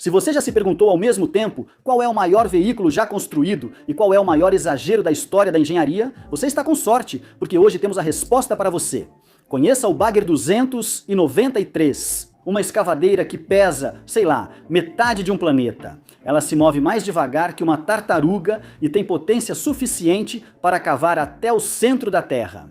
Se você já se perguntou ao mesmo tempo qual é o maior veículo já construído e qual é o maior exagero da história da engenharia, você está com sorte, porque hoje temos a resposta para você. Conheça o Bagger 293, uma escavadeira que pesa, sei lá, metade de um planeta. Ela se move mais devagar que uma tartaruga e tem potência suficiente para cavar até o centro da Terra.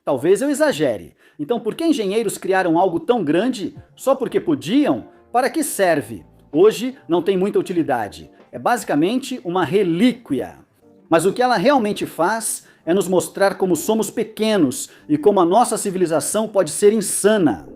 Talvez eu exagere. Então por que engenheiros criaram algo tão grande? Só porque podiam? Para que serve? Hoje não tem muita utilidade. É basicamente uma relíquia. Mas o que ela realmente faz é nos mostrar como somos pequenos e como a nossa civilização pode ser insana.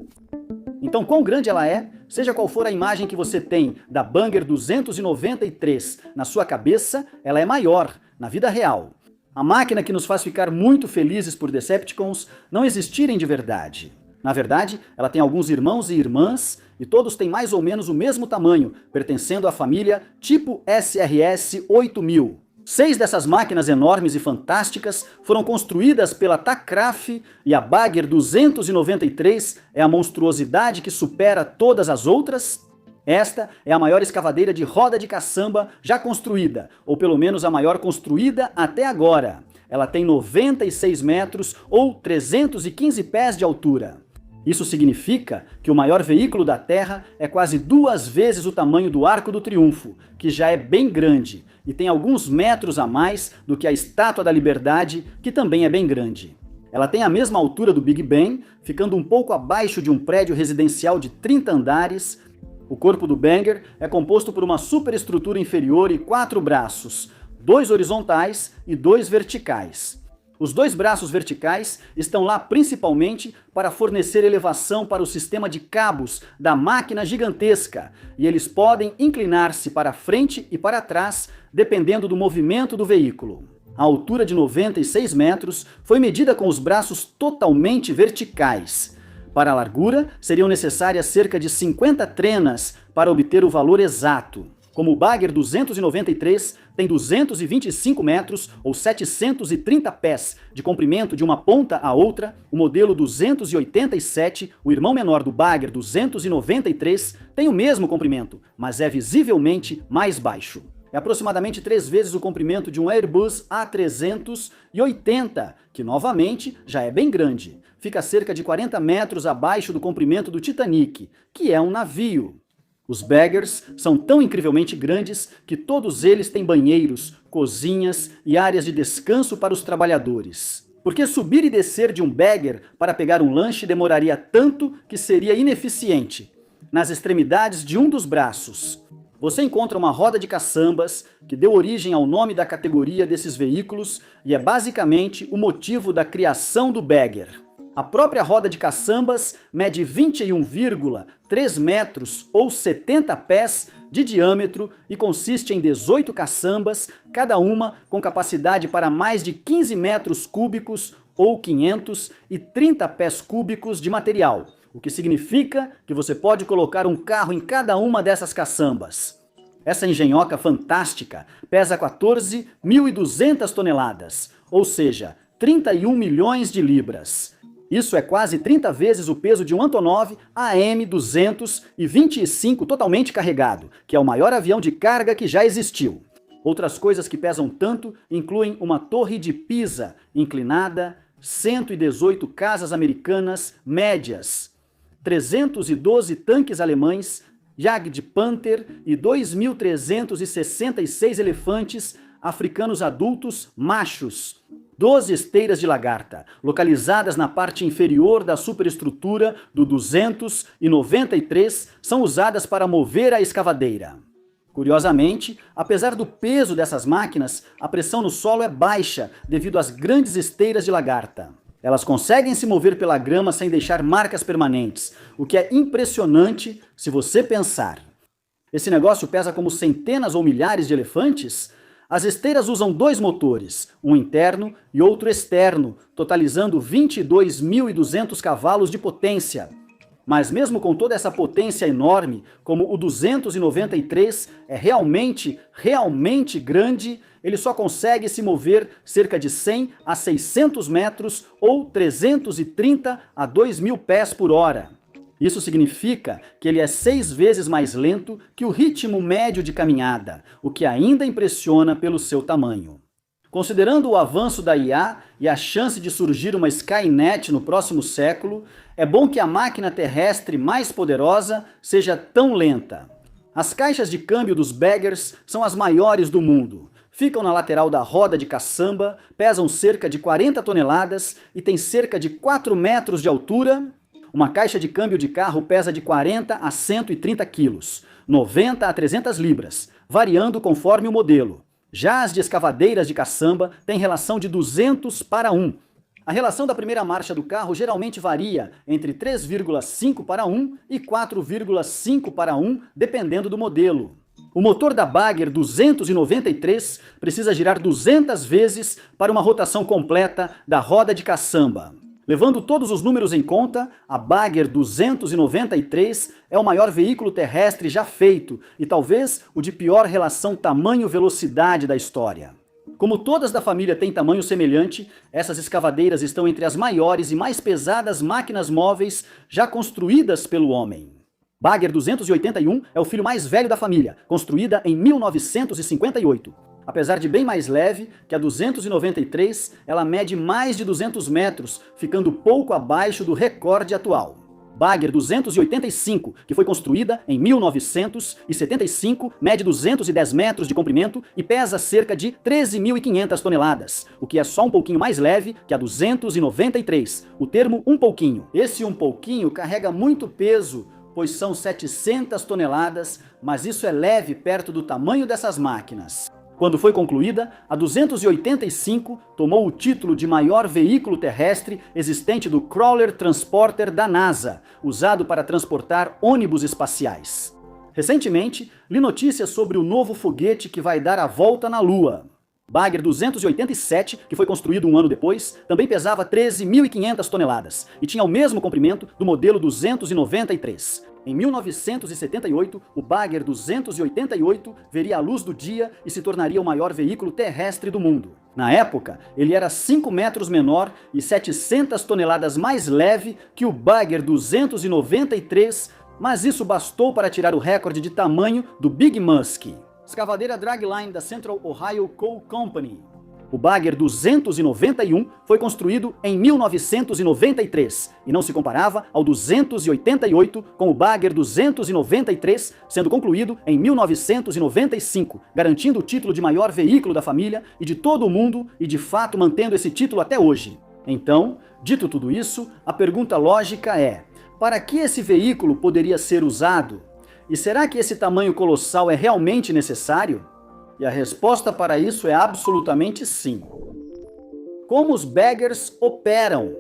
Então, quão grande ela é, seja qual for a imagem que você tem da Bagger 293 na sua cabeça, ela é maior, na vida real. A máquina que nos faz ficar muito felizes por Decepticons não existirem de verdade. Na verdade, ela tem alguns irmãos e irmãs, e todos têm mais ou menos o mesmo tamanho, pertencendo à família tipo SRS-8000. 6 dessas máquinas enormes e fantásticas foram construídas pela Tacraf, e a Bagger 293 é a monstruosidade que supera todas as outras. Esta é a maior escavadeira de roda de caçamba já construída, ou pelo menos a maior construída até agora. Ela tem 96 metros ou 315 pés de altura. Isso significa que o maior veículo da Terra é quase 2 vezes o tamanho do Arco do Triunfo, que já é bem grande, e tem alguns metros a mais do que a Estátua da Liberdade, que também é bem grande. Ela tem a mesma altura do Big Ben, ficando um pouco abaixo de um prédio residencial de 30 andares. O corpo do Bagger é composto por uma superestrutura inferior e 4 braços, 2 horizontais e 2 verticais. Os 2 braços verticais estão lá principalmente para fornecer elevação para o sistema de cabos da máquina gigantesca, e eles podem inclinar-se para frente e para trás, dependendo do movimento do veículo. A altura de 96 metros foi medida com os braços totalmente verticais. Para a largura, seriam necessárias cerca de 50 trenas para obter o valor exato. Como o Bagger 293 tem 225 metros ou 730 pés de comprimento de uma ponta à outra, o modelo 287, o irmão menor do Bagger 293, tem o mesmo comprimento, mas é visivelmente mais baixo. É aproximadamente 3 vezes o comprimento de um Airbus A380, que novamente já é bem grande. Fica a cerca de 40 metros abaixo do comprimento do Titanic, que é um navio. Os Baggers são tão incrivelmente grandes que todos eles têm banheiros, cozinhas e áreas de descanso para os trabalhadores. Porque subir e descer de um Bagger para pegar um lanche demoraria tanto que seria ineficiente. Nas extremidades de um dos braços, você encontra uma roda de caçambas que deu origem ao nome da categoria desses veículos e é basicamente o motivo da criação do Bagger. A própria roda de caçambas mede 21,3 metros ou 70 pés de diâmetro e consiste em 18 caçambas, cada uma com capacidade para mais de 15 metros cúbicos ou 530 pés cúbicos de material, o que significa que você pode colocar um carro em cada uma dessas caçambas. Essa engenhoca fantástica pesa 14.200 toneladas, ou seja, 31 milhões de libras. Isso é quase 30 vezes o peso de um Antonov AM-225 totalmente carregado, que é o maior avião de carga que já existiu. Outras coisas que pesam tanto incluem uma torre de Pisa inclinada, 118 casas americanas médias, 312 tanques alemães, Jagdpanther e 2.366 elefantes africanos adultos machos. 12 esteiras de lagarta, localizadas na parte inferior da superestrutura do 293, são usadas para mover a escavadeira. Curiosamente, apesar do peso dessas máquinas, a pressão no solo é baixa devido às grandes esteiras de lagarta. Elas conseguem se mover pela grama sem deixar marcas permanentes, o que é impressionante se você pensar. Esse negócio pesa como centenas ou milhares de elefantes? As esteiras usam 2 motores, um interno e outro externo, totalizando 22.200 cavalos de potência. Mas mesmo com toda essa potência enorme, como o 293 é realmente grande, ele só consegue se mover cerca de 100 a 600 metros ou 330 a 2.000 pés por hora. Isso significa que ele é 6 vezes mais lento que o ritmo médio de caminhada, o que ainda impressiona pelo seu tamanho. Considerando o avanço da IA e a chance de surgir uma Skynet no próximo século, é bom que a máquina terrestre mais poderosa seja tão lenta. As caixas de câmbio dos Baggers são as maiores do mundo. Ficam na lateral da roda de caçamba, pesam cerca de 40 toneladas e têm cerca de 4 metros de altura. Uma caixa de câmbio de carro pesa de 40 a 130 quilos, 90 a 300 libras, variando conforme o modelo. Já as de escavadeiras de caçamba têm relação de 200 para 1. A relação da primeira marcha do carro geralmente varia entre 3,5 para 1 e 4,5 para 1, dependendo do modelo. O motor da Bagger 293 precisa girar 200 vezes para uma rotação completa da roda de caçamba. Levando todos os números em conta, a Bagger 293 é o maior veículo terrestre já feito e talvez o de pior relação tamanho-velocidade da história. Como todas da família têm tamanho semelhante, essas escavadeiras estão entre as maiores e mais pesadas máquinas móveis já construídas pelo homem. Bagger 281 é o filho mais velho da família, construída em 1958. Apesar de bem mais leve que a 293, ela mede mais de 200 metros, ficando pouco abaixo do recorde atual. Bagger 285, que foi construída em 1975, mede 210 metros de comprimento e pesa cerca de 13.500 toneladas, o que é só um pouquinho mais leve que a 293. O termo um pouquinho. Esse um pouquinho carrega muito peso, pois são 700 toneladas, mas isso é leve perto do tamanho dessas máquinas. Quando foi concluída, a 285 tomou o título de maior veículo terrestre existente do Crawler Transporter da NASA, usado para transportar ônibus espaciais. Recentemente, li notícias sobre o novo foguete que vai dar a volta na Lua. Bagger 287, que foi construído um ano depois, também pesava 13.500 toneladas e tinha o mesmo comprimento do modelo 293. Em 1978, o Bagger 288 veria a luz do dia e se tornaria o maior veículo terrestre do mundo. Na época, ele era 5 metros menor e 700 toneladas mais leve que o Bagger 293, mas isso bastou para tirar o recorde de tamanho do Big Musk. Escavadeira Dragline da Central Ohio Coal Company. O Bagger 291 foi construído em 1993 e não se comparava ao 288 com o Bagger 293 sendo concluído em 1995, garantindo o título de maior veículo da família e de todo o mundo e de fato mantendo esse título até hoje. Então, dito tudo isso, a pergunta lógica é: para que esse veículo poderia ser usado? E será que esse tamanho colossal é realmente necessário? E a resposta para isso é absolutamente sim. Como os Baggers operam?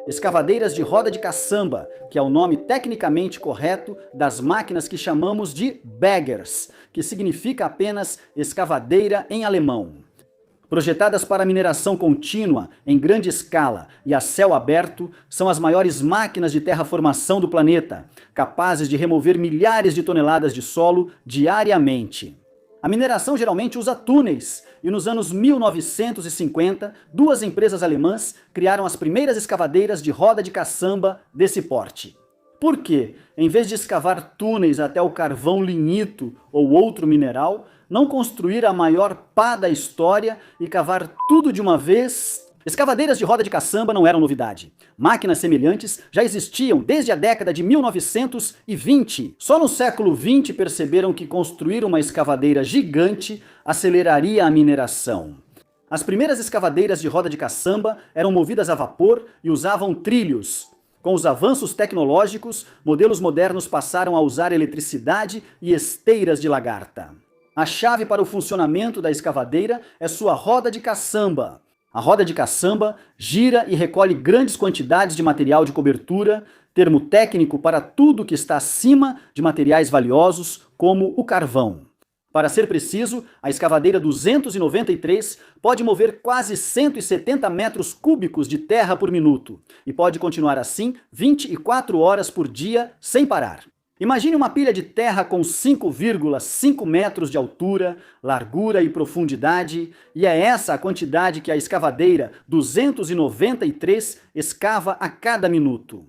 Escavadeiras de roda de caçamba, que é o nome tecnicamente correto das máquinas que chamamos de Baggers, que significa apenas escavadeira em alemão. Projetadas para mineração contínua, em grande escala e a céu aberto, são as maiores máquinas de terraformação do planeta, capazes de remover milhares de toneladas de solo diariamente. A mineração geralmente usa túneis, e nos anos 1950, duas empresas alemãs criaram as primeiras escavadeiras de roda de caçamba desse porte. Por quê? Em vez de escavar túneis até o carvão lignito ou outro mineral, não construir a maior pá da história e cavar tudo de uma vez? Escavadeiras de roda de caçamba não eram novidade. Máquinas semelhantes já existiam desde a década de 1920. Só no século XX perceberam que construir uma escavadeira gigante aceleraria a mineração. As primeiras escavadeiras de roda de caçamba eram movidas a vapor e usavam trilhos. Com os avanços tecnológicos, modelos modernos passaram a usar eletricidade e esteiras de lagarta. A chave para o funcionamento da escavadeira é sua roda de caçamba. A roda de caçamba gira e recolhe grandes quantidades de material de cobertura, termo técnico para tudo que está acima de materiais valiosos, como o carvão. Para ser preciso, a escavadeira 293 pode mover quase 170 metros cúbicos de terra por minuto e pode continuar assim 24 horas por dia sem parar. Imagine uma pilha de terra com 5,5 metros de altura, largura e profundidade, e é essa a quantidade que a escavadeira 293 escava a cada minuto.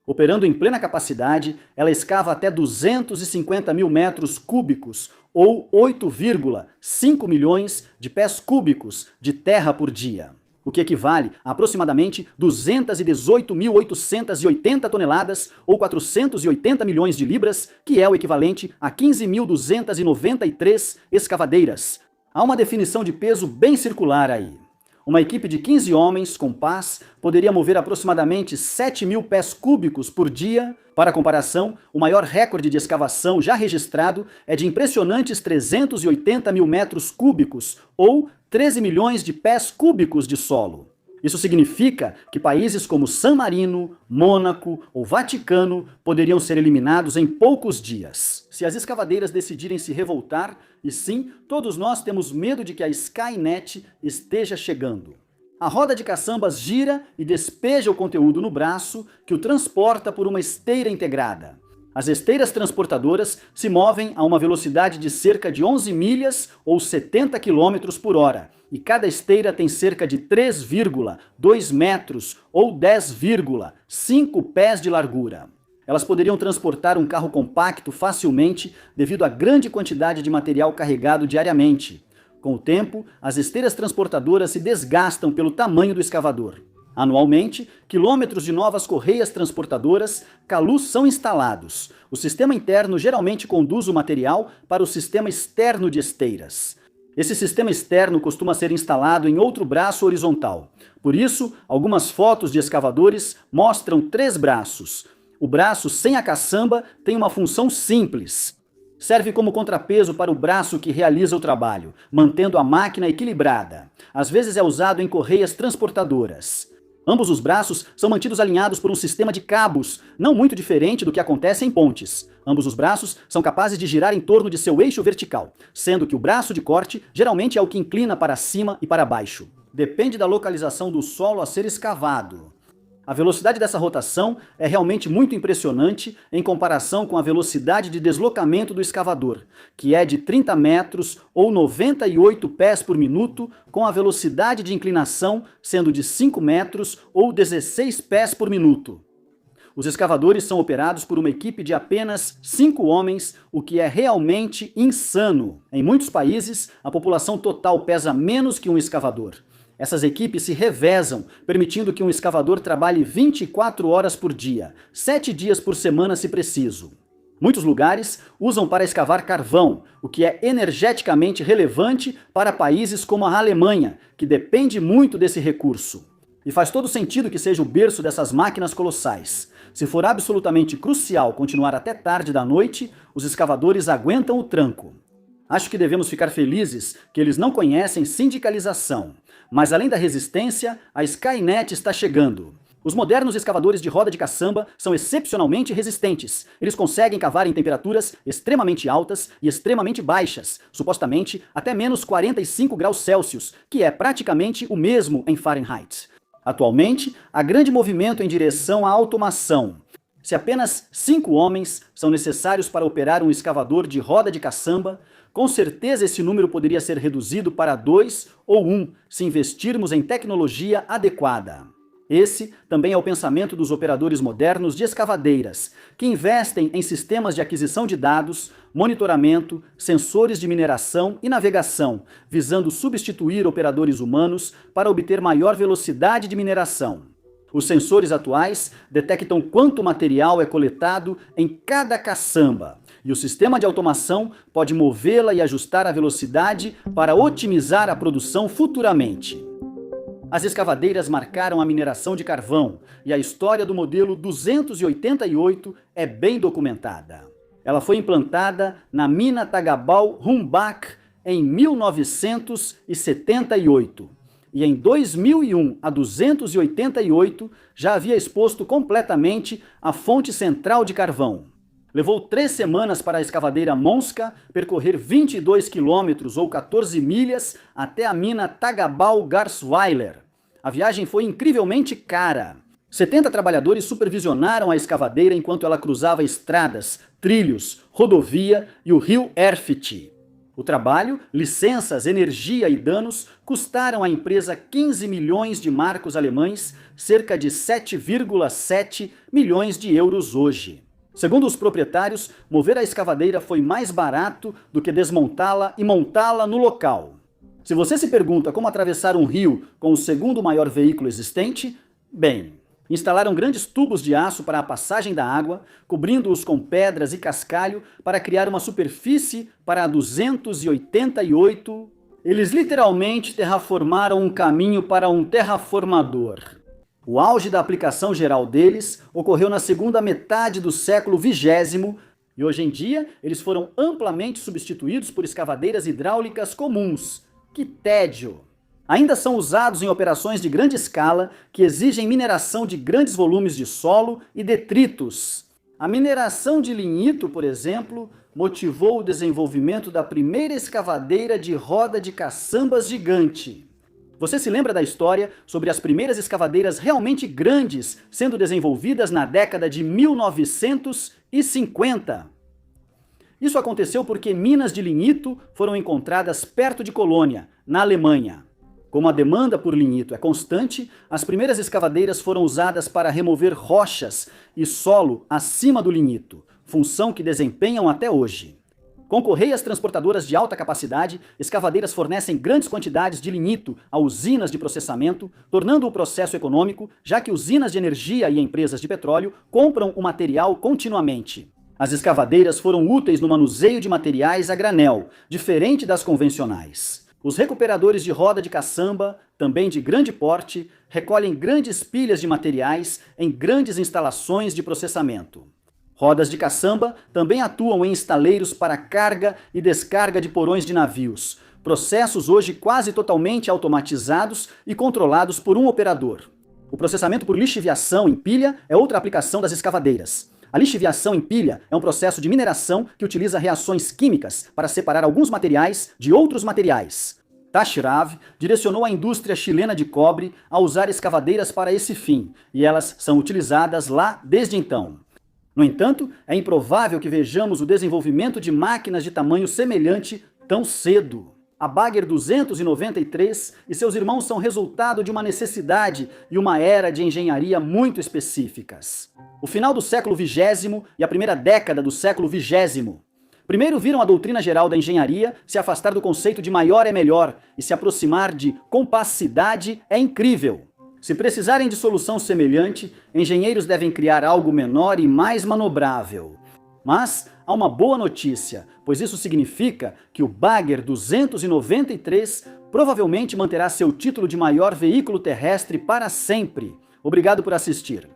Operando em plena capacidade, ela escava até 250 mil metros cúbicos, ou 8,5 milhões de pés cúbicos de terra por dia, o que equivale a aproximadamente 218.880 toneladas, ou 480 milhões de libras, que é o equivalente a 15.293 escavadeiras. Há uma definição de peso bem circular aí. Uma equipe de 15 homens com pás poderia mover aproximadamente 7 mil pés cúbicos por dia. Para comparação, o maior recorde de escavação já registrado é de impressionantes 380 mil metros cúbicos, ou 13 milhões de pés cúbicos de solo. Isso significa que países como San Marino, Mônaco ou Vaticano poderiam ser eliminados em poucos dias, se as escavadeiras decidirem se revoltar, e sim, todos nós temos medo de que a Skynet esteja chegando. A roda de caçambas gira e despeja o conteúdo no braço, que o transporta por uma esteira integrada. As esteiras transportadoras se movem a uma velocidade de cerca de 11 milhas ou 70 km por hora, e cada esteira tem cerca de 3,2 metros ou 10,5 pés de largura. Elas poderiam transportar um carro compacto facilmente devido à grande quantidade de material carregado diariamente. Com o tempo, as esteiras transportadoras se desgastam pelo tamanho do escavador. Anualmente, quilômetros de novas correias transportadoras Calus são instalados. O sistema interno geralmente conduz o material para o sistema externo de esteiras. Esse sistema externo costuma ser instalado em outro braço horizontal. Por isso, algumas fotos de escavadores mostram 3 braços. O braço sem a caçamba tem uma função simples. Serve como contrapeso para o braço que realiza o trabalho, mantendo a máquina equilibrada. Às vezes é usado em correias transportadoras. Ambos os braços são mantidos alinhados por um sistema de cabos, não muito diferente do que acontece em pontes. Ambos os braços são capazes de girar em torno de seu eixo vertical, sendo que o braço de corte geralmente é o que inclina para cima e para baixo. Depende da localização do solo a ser escavado. A velocidade dessa rotação é realmente muito impressionante em comparação com a velocidade de deslocamento do escavador, que é de 30 metros ou 98 pés por minuto, com a velocidade de inclinação sendo de 5 metros ou 16 pés por minuto. Os escavadores são operados por uma equipe de apenas 5 homens, o que é realmente insano. Em muitos países, a população total pesa menos que um escavador. Essas equipes se revezam, permitindo que um escavador trabalhe 24 horas por dia, 7 dias por semana se preciso. Muitos lugares usam para escavar carvão, o que é energeticamente relevante para países como a Alemanha, que depende muito desse recurso. E faz todo sentido que seja o berço dessas máquinas colossais. Se for absolutamente crucial continuar até tarde da noite, os escavadores aguentam o tranco. Acho que devemos ficar felizes que eles não conhecem sindicalização. Mas além da resistência, a Skynet está chegando. Os modernos escavadores de roda de caçamba são excepcionalmente resistentes. Eles conseguem cavar em temperaturas extremamente altas e extremamente baixas, supostamente até menos 45 graus Celsius, que é praticamente o mesmo em Fahrenheit. Atualmente, há grande movimento em direção à automação. Se apenas 5 homens são necessários para operar um escavador de roda de caçamba, com certeza esse número poderia ser reduzido para 2 ou 1, se investirmos em tecnologia adequada. Esse também é o pensamento dos operadores modernos de escavadeiras, que investem em sistemas de aquisição de dados, monitoramento, sensores de mineração e navegação, visando substituir operadores humanos para obter maior velocidade de mineração. Os sensores atuais detectam quanto material é coletado em cada caçamba, e o sistema de automação pode movê-la e ajustar a velocidade para otimizar a produção futuramente. As escavadeiras marcaram a mineração de carvão, e a história do modelo 288 é bem documentada. Ela foi implantada na mina Tagabal Rumbach em 1978. E em 2001 a 288 já havia exposto completamente a fonte central de carvão. Levou 3 semanas para a escavadeira Monska percorrer 22 quilômetros ou 14 milhas até a mina Tagabal Garsweiler. A viagem foi incrivelmente cara. 70 trabalhadores supervisionaram a escavadeira enquanto ela cruzava estradas, trilhos, rodovia e o rio Erft. O trabalho, licenças, energia e danos custaram à empresa 15 milhões de marcos alemães, cerca de 7,7 milhões de euros hoje. Segundo os proprietários, mover a escavadeira foi mais barato do que desmontá-la e montá-la no local. Se você se pergunta como atravessar um rio com o segundo maior veículo existente, bem, instalaram grandes tubos de aço para a passagem da água, cobrindo-os com pedras e cascalho para criar uma superfície para 288. Eles literalmente terraformaram um caminho para um terraformador. O auge da aplicação geral deles ocorreu na segunda metade do século XX e hoje em dia eles foram amplamente substituídos por escavadeiras hidráulicas comuns. Que tédio! Ainda são usados em operações de grande escala que exigem mineração de grandes volumes de solo e detritos. A mineração de lignito, por exemplo, motivou o desenvolvimento da primeira escavadeira de roda de caçambas gigante. Você se lembra da história sobre as primeiras escavadeiras realmente grandes sendo desenvolvidas na década de 1950? Isso aconteceu porque minas de lignito foram encontradas perto de Colônia, na Alemanha. Como a demanda por lignito é constante, as primeiras escavadeiras foram usadas para remover rochas e solo acima do lignito, função que desempenham até hoje. Com correias transportadoras de alta capacidade, escavadeiras fornecem grandes quantidades de lignito a usinas de processamento, tornando o processo econômico, já que usinas de energia e empresas de petróleo compram o material continuamente. As escavadeiras foram úteis no manuseio de materiais a granel, diferente das convencionais. Os recuperadores de roda de caçamba, também de grande porte, recolhem grandes pilhas de materiais em grandes instalações de processamento. Rodas de caçamba também atuam em estaleiros para carga e descarga de porões de navios, processos hoje quase totalmente automatizados e controlados por um operador. O processamento por lixiviação em pilha é outra aplicação das escavadeiras. A lixiviação em pilha é um processo de mineração que utiliza reações químicas para separar alguns materiais de outros materiais. Tashrav direcionou a indústria chilena de cobre a usar escavadeiras para esse fim, e elas são utilizadas lá desde então. No entanto, é improvável que vejamos o desenvolvimento de máquinas de tamanho semelhante tão cedo. A Bagger 293 e seus irmãos são resultado de uma necessidade e uma era de engenharia muito específicas. O final do século XX e a primeira década do século XX. Primeiro viram a doutrina geral da engenharia se afastar do conceito de maior é melhor e se aproximar de compacidade é incrível. Se precisarem de solução semelhante, engenheiros devem criar algo menor e mais manobrável. Mas há uma boa notícia, pois isso significa que o Bagger 293 provavelmente manterá seu título de maior veículo terrestre para sempre. Obrigado por assistir.